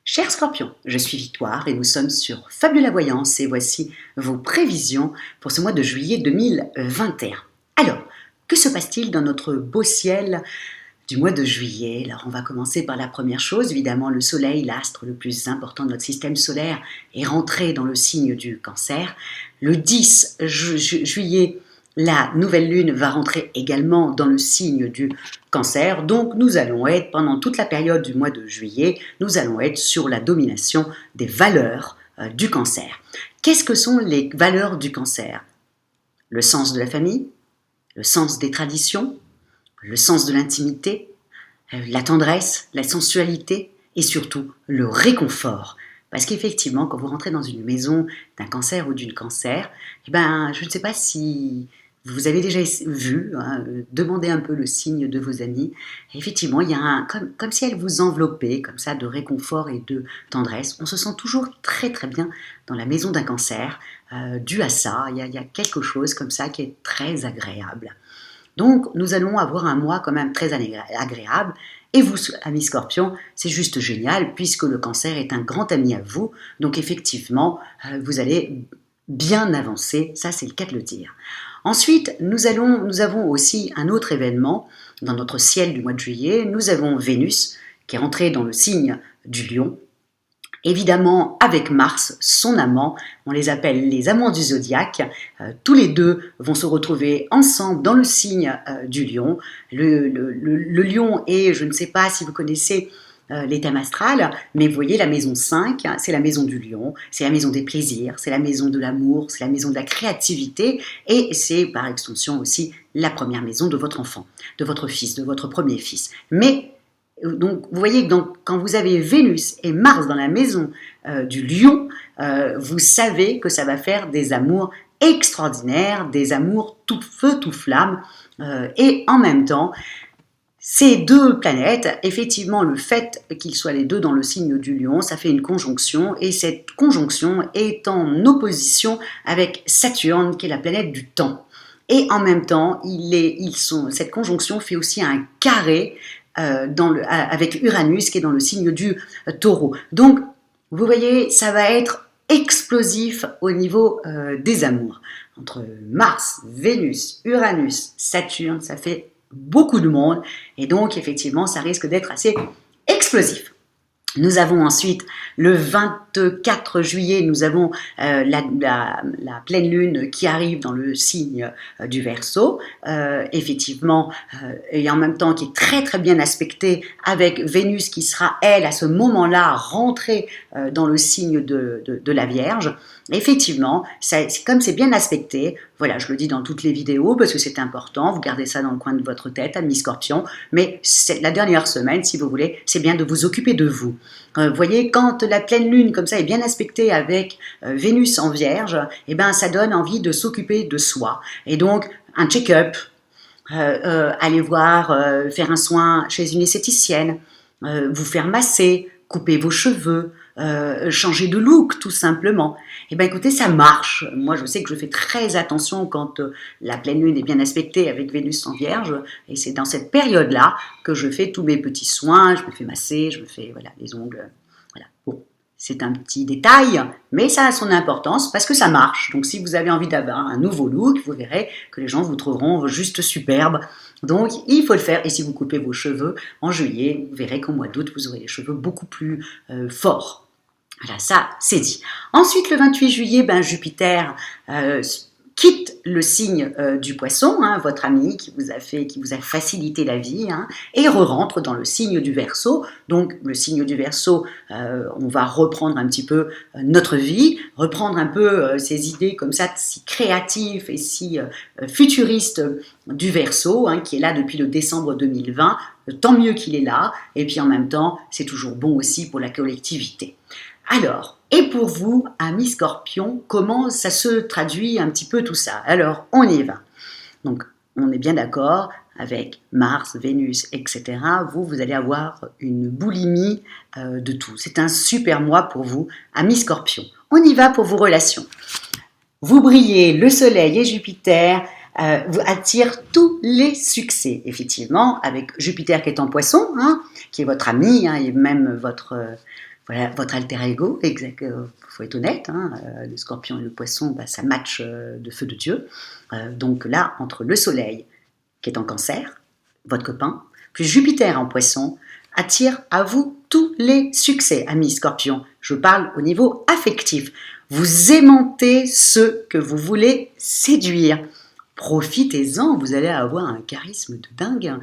Chers Scorpions, je suis Victoire et nous sommes sur Fabule la Voyance et voici vos prévisions pour ce mois de juillet 2021. Alors, que se passe-t-il dans notre beau ciel du mois de juillet? Alors, on va commencer par la première chose. Évidemment, le soleil, l'astre le plus important de notre système solaire, est rentré dans le signe du Cancer. Le 10 juillet, la nouvelle lune va rentrer également dans le signe du Cancer, donc nous allons être, pendant toute la période du mois de juillet, nous allons être sur la domination des valeurs du Cancer. Qu'est-ce que sont les valeurs du Cancer? Le sens de la famille, le sens des traditions, le sens de l'intimité, la tendresse, la sensualité et surtout le réconfort. Parce qu'effectivement, quand vous rentrez dans une maison d'un Cancer ou d'une Cancer, je ne sais pas si vous avez déjà vu, demandez un peu le signe de vos amis. Et effectivement, il y a comme si elle vous enveloppait, comme ça, de réconfort et de tendresse. On se sent toujours très très bien dans la maison d'un Cancer. Dû à ça, il y a quelque chose comme ça qui est très agréable. Donc, nous allons avoir un mois quand même très agréable. Et vous, amis Scorpions, c'est juste génial puisque le Cancer est un grand ami à vous. Donc, effectivement, vous allez bien avancer. Ça, c'est le cas de le dire. Ensuite, nous avons aussi un autre événement dans notre ciel du mois de juillet. Nous avons Vénus qui est rentrée dans le signe du Lion. Évidemment, avec Mars, son amant, on les appelle les amants du zodiaque. Tous les deux vont se retrouver ensemble dans le signe du Lion. Le Lion est, je ne sais pas si vous connaissez les thèmes astrales, mais vous voyez la maison 5, c'est la maison du Lion, c'est la maison des plaisirs, c'est la maison de l'amour, c'est la maison de la créativité et c'est par extension aussi la première maison de votre enfant, de votre fils, de votre premier fils. Mais donc, vous voyez que quand vous avez Vénus et Mars dans la maison du Lion, vous savez que ça va faire des amours extraordinaires, des amours tout feu, tout flamme. Et en même temps, ces deux planètes, effectivement, le fait qu'ils soient les deux dans le signe du Lion, ça fait une conjonction. Et cette conjonction est en opposition avec Saturne, qui est la planète du temps. Et en même temps, cette conjonction fait aussi un carré avec Uranus qui est dans le signe du Taureau. Donc, vous voyez, ça va être explosif au niveau des amours. Entre Mars, Vénus, Uranus, Saturne, ça fait beaucoup de monde et donc effectivement, ça risque d'être assez explosif. Nous avons ensuite le 24 juillet, nous avons la pleine lune qui arrive dans le signe du Verseau, effectivement, et en même temps qui est très très bien aspectée avec Vénus qui sera, elle, à ce moment-là, rentrée dans le signe de la Vierge. Effectivement, comme c'est bien aspecté, voilà, je le dis dans toutes les vidéos parce que c'est important, vous gardez ça dans le coin de votre tête, amis Scorpions, mais la dernière semaine, si vous voulez, c'est bien de vous occuper de vous. Vous voyez, quand la pleine lune comme ça est bien aspectée avec Vénus en Vierge, eh ben ça donne envie de s'occuper de soi. Et donc, un check-up, aller voir, faire un soin chez une esthéticienne, vous faire masser, couper vos cheveux, changer de look tout simplement. Et bien écoutez, ça marche. Moi je sais que je fais très attention quand la pleine lune est bien aspectée avec Vénus en Vierge et c'est dans cette période-là que je fais tous mes petits soins, je me fais masser, je me fais les ongles. Voilà. Bon, c'est un petit détail, mais ça a son importance parce que ça marche. Donc si vous avez envie d'avoir un nouveau look, vous verrez que les gens vous trouveront juste superbe. Donc, il faut le faire. Et si vous coupez vos cheveux en juillet, vous verrez qu'au mois d'août, vous aurez les cheveux beaucoup plus forts. Voilà, ça, c'est dit. Ensuite, le 28 juillet, Jupiter quitte le signe du Poisson, votre ami qui vous a facilité la vie, et re-rentre dans le signe du Verseau. Donc, le signe du Verseau, on va reprendre un petit peu notre vie, reprendre un peu ces idées comme ça, si créatives et si futuristes du Verseau, qui est là depuis le décembre 2020. Tant mieux qu'il est là, et puis en même temps, c'est toujours bon aussi pour la collectivité. Alors, et pour vous, amis Scorpions, comment ça se traduit un petit peu tout ça? Alors, on y va. Donc, on est bien d'accord avec Mars, Vénus, etc. Vous allez avoir une boulimie de tout. C'est un super mois pour vous, amis Scorpions. On y va pour vos relations. Vous brillez, le Soleil et Jupiter vous attire tous les succès, effectivement, avec Jupiter qui est en Poisson, hein, qui est votre ami, hein, et même voilà, votre alter ego, faut être honnête, hein, le Scorpion et le Poisson, bah, ça match de feu de Dieu. Donc là, entre le Soleil, qui est en Cancer, votre copain, puis Jupiter en Poisson, attire à vous tous les succès, amis Scorpion. Je parle au niveau affectif. Vous aimantez ceux que vous voulez séduire. Profitez-en, vous allez avoir un charisme de dingue.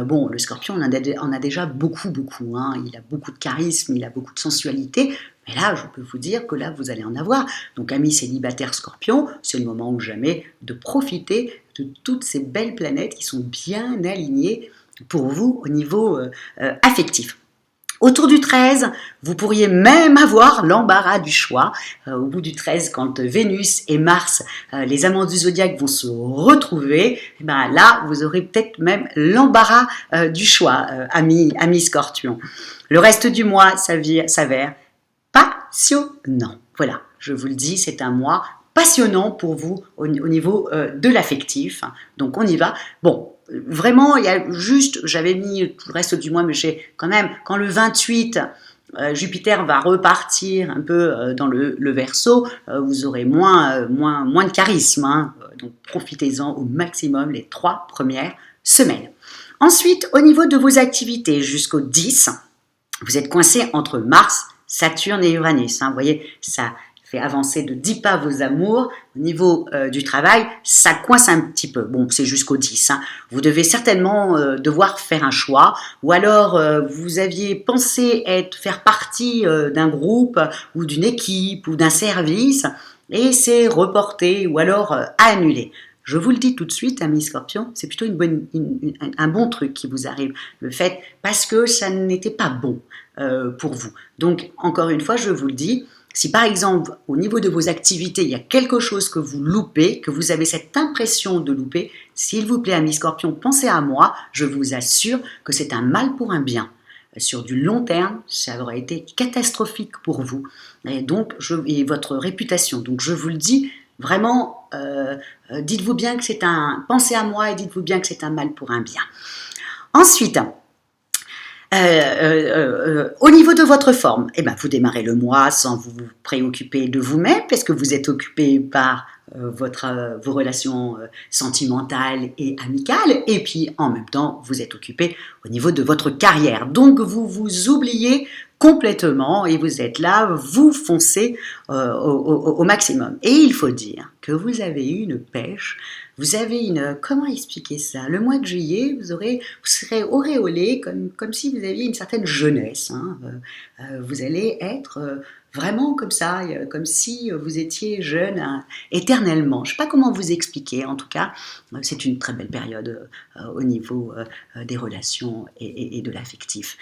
Bon, le Scorpion en a déjà beaucoup, beaucoup. Hein. Il a beaucoup de charisme, il a beaucoup de sensualité. Mais là, je peux vous dire que là, vous allez en avoir. Donc, amis célibataires Scorpion, c'est le moment ou jamais de profiter de toutes ces belles planètes qui sont bien alignées pour vous au niveau affectif. Autour du 13, vous pourriez même avoir l'embarras du choix. Au bout du 13, quand Vénus et Mars, les amants du zodiaque, vont se retrouver, et ben là, vous aurez peut-être même l'embarras du choix, amis Scorpion. Le reste du mois s'avère passionnant. Voilà, je vous le dis, c'est un mois passionnant pour vous au niveau de l'affectif. Donc on y va. Bon, vraiment, il y a juste, j'avais mis tout le reste du mois, mais j'ai quand même, quand le 28, Jupiter va repartir un peu dans le Verseau, vous aurez moins de charisme. Hein. Donc profitez-en au maximum les 3 premières semaines. Ensuite, au niveau de vos activités, jusqu'au 10, vous êtes coincé entre Mars, Saturne et Uranus. Hein. Vous voyez, ça fait avancer de 10 pas vos amours. Au niveau du travail, ça coince un petit peu. Bon, c'est jusqu'au 10. Hein. Vous devez certainement devoir faire un choix. Ou alors, vous aviez pensé faire partie d'un groupe ou d'une équipe ou d'un service et c'est reporté ou alors annulé. Je vous le dis tout de suite, amis Scorpion, c'est plutôt un bon truc qui vous arrive. Le fait, parce que ça n'était pas bon pour vous. Donc, encore une fois, je vous le dis, si par exemple, au niveau de vos activités, il y a quelque chose que vous loupez, que vous avez cette impression de louper, s'il vous plaît, amis Scorpion, pensez à moi, je vous assure que c'est un mal pour un bien. Sur du long terme, ça aurait été catastrophique pour vous et donc et votre réputation. Donc, je vous le dis, vraiment, dites-vous bien que pensez à moi et dites-vous bien que c'est un mal pour un bien. Ensuite, au niveau de votre forme, eh ben, vous démarrez le mois sans vous préoccuper de vous-même parce que vous êtes occupé par vos relations sentimentales et amicales et puis en même temps vous êtes occupé au niveau de votre carrière. Donc vous vous oubliez complètement et vous êtes là, vous foncez au maximum. Et il faut dire que vous avez eu une pêche, vous avez comment expliquer ça? Le mois de juillet, vous serez auréolé comme si vous aviez une certaine jeunesse. Hein. Vous allez être vraiment comme ça, comme si vous étiez jeune éternellement. Je ne sais pas comment vous expliquer, en tout cas, c'est une très belle période au niveau des relations et de l'affectif.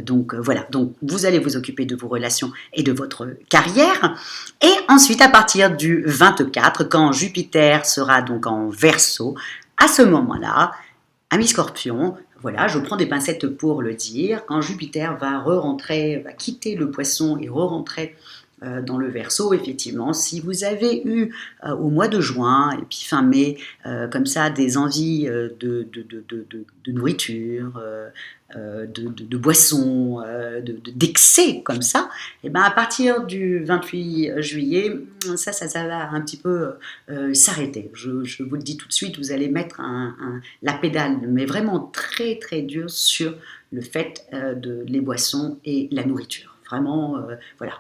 Donc voilà, donc vous allez vous occuper de vos relations et de votre carrière. Et ensuite, à partir du 24, quand Jupiter sera donc en Verseau, à ce moment-là, amis Scorpion, voilà, je prends des pincettes pour le dire, quand Jupiter va quitter le Poisson et re-rentrer dans le Verseau, effectivement, si vous avez eu au mois de juin et puis fin mai, comme ça, des envies de nourriture, de boissons, d'excès comme ça, et ben à partir du 28 juillet, ça va un petit peu s'arrêter. Je vous le dis tout de suite, vous allez mettre la pédale, mais vraiment très très dur sur le fait de les boissons et la nourriture. Vraiment, voilà.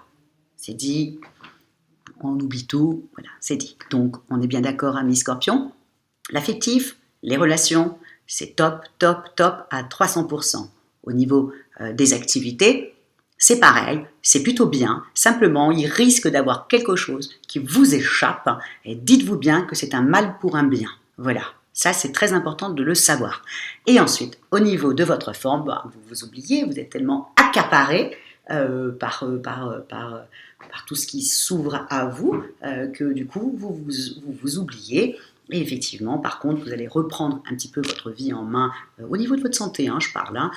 C'est dit, on oublie tout, voilà, c'est dit. Donc, on est bien d'accord, amis Scorpion. L'affectif, les relations, c'est top, top, top à 300%. Au niveau des activités, c'est pareil, c'est plutôt bien. Simplement, il risque d'avoir quelque chose qui vous échappe et dites-vous bien que c'est un mal pour un bien. Voilà. Ça, c'est très important de le savoir. Et ensuite, au niveau de votre forme, vous vous oubliez, vous êtes tellement accaparé par tout ce qui s'ouvre à vous, que du coup, vous oubliez. Et effectivement, par contre, vous allez reprendre un petit peu votre vie en main au niveau de votre santé, hein, je parle, hein,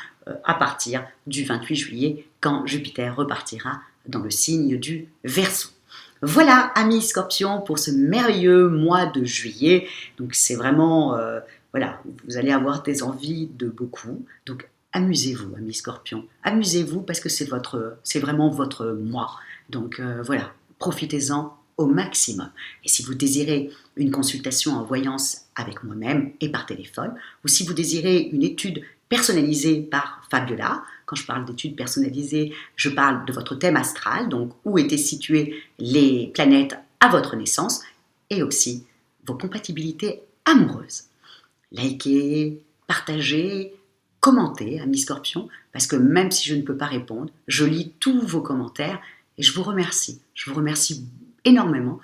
à partir du 28 juillet, quand Jupiter repartira dans le signe du Verseau. Voilà, amis Scorpions, pour ce merveilleux mois de juillet. Donc c'est vraiment, voilà, vous allez avoir des envies de beaucoup. Donc amusez-vous, amis Scorpions. Amusez-vous parce que c'est vraiment votre mois. Donc voilà, profitez-en au maximum. Et si vous désirez une consultation en voyance avec moi-même et par téléphone, ou si vous désirez une étude personnalisée par Fabiola, quand je parle d'études personnalisées, je parle de votre thème astral, donc où étaient situées les planètes à votre naissance, et aussi vos compatibilités amoureuses. Likez, partagez, commentez, amis Scorpions, parce que même si je ne peux pas répondre, je lis tous vos commentaires et je vous remercie. Je vous remercie énormément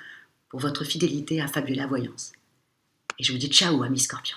pour votre fidélité à Fabiola Voyance. Et je vous dis ciao, amis Scorpions.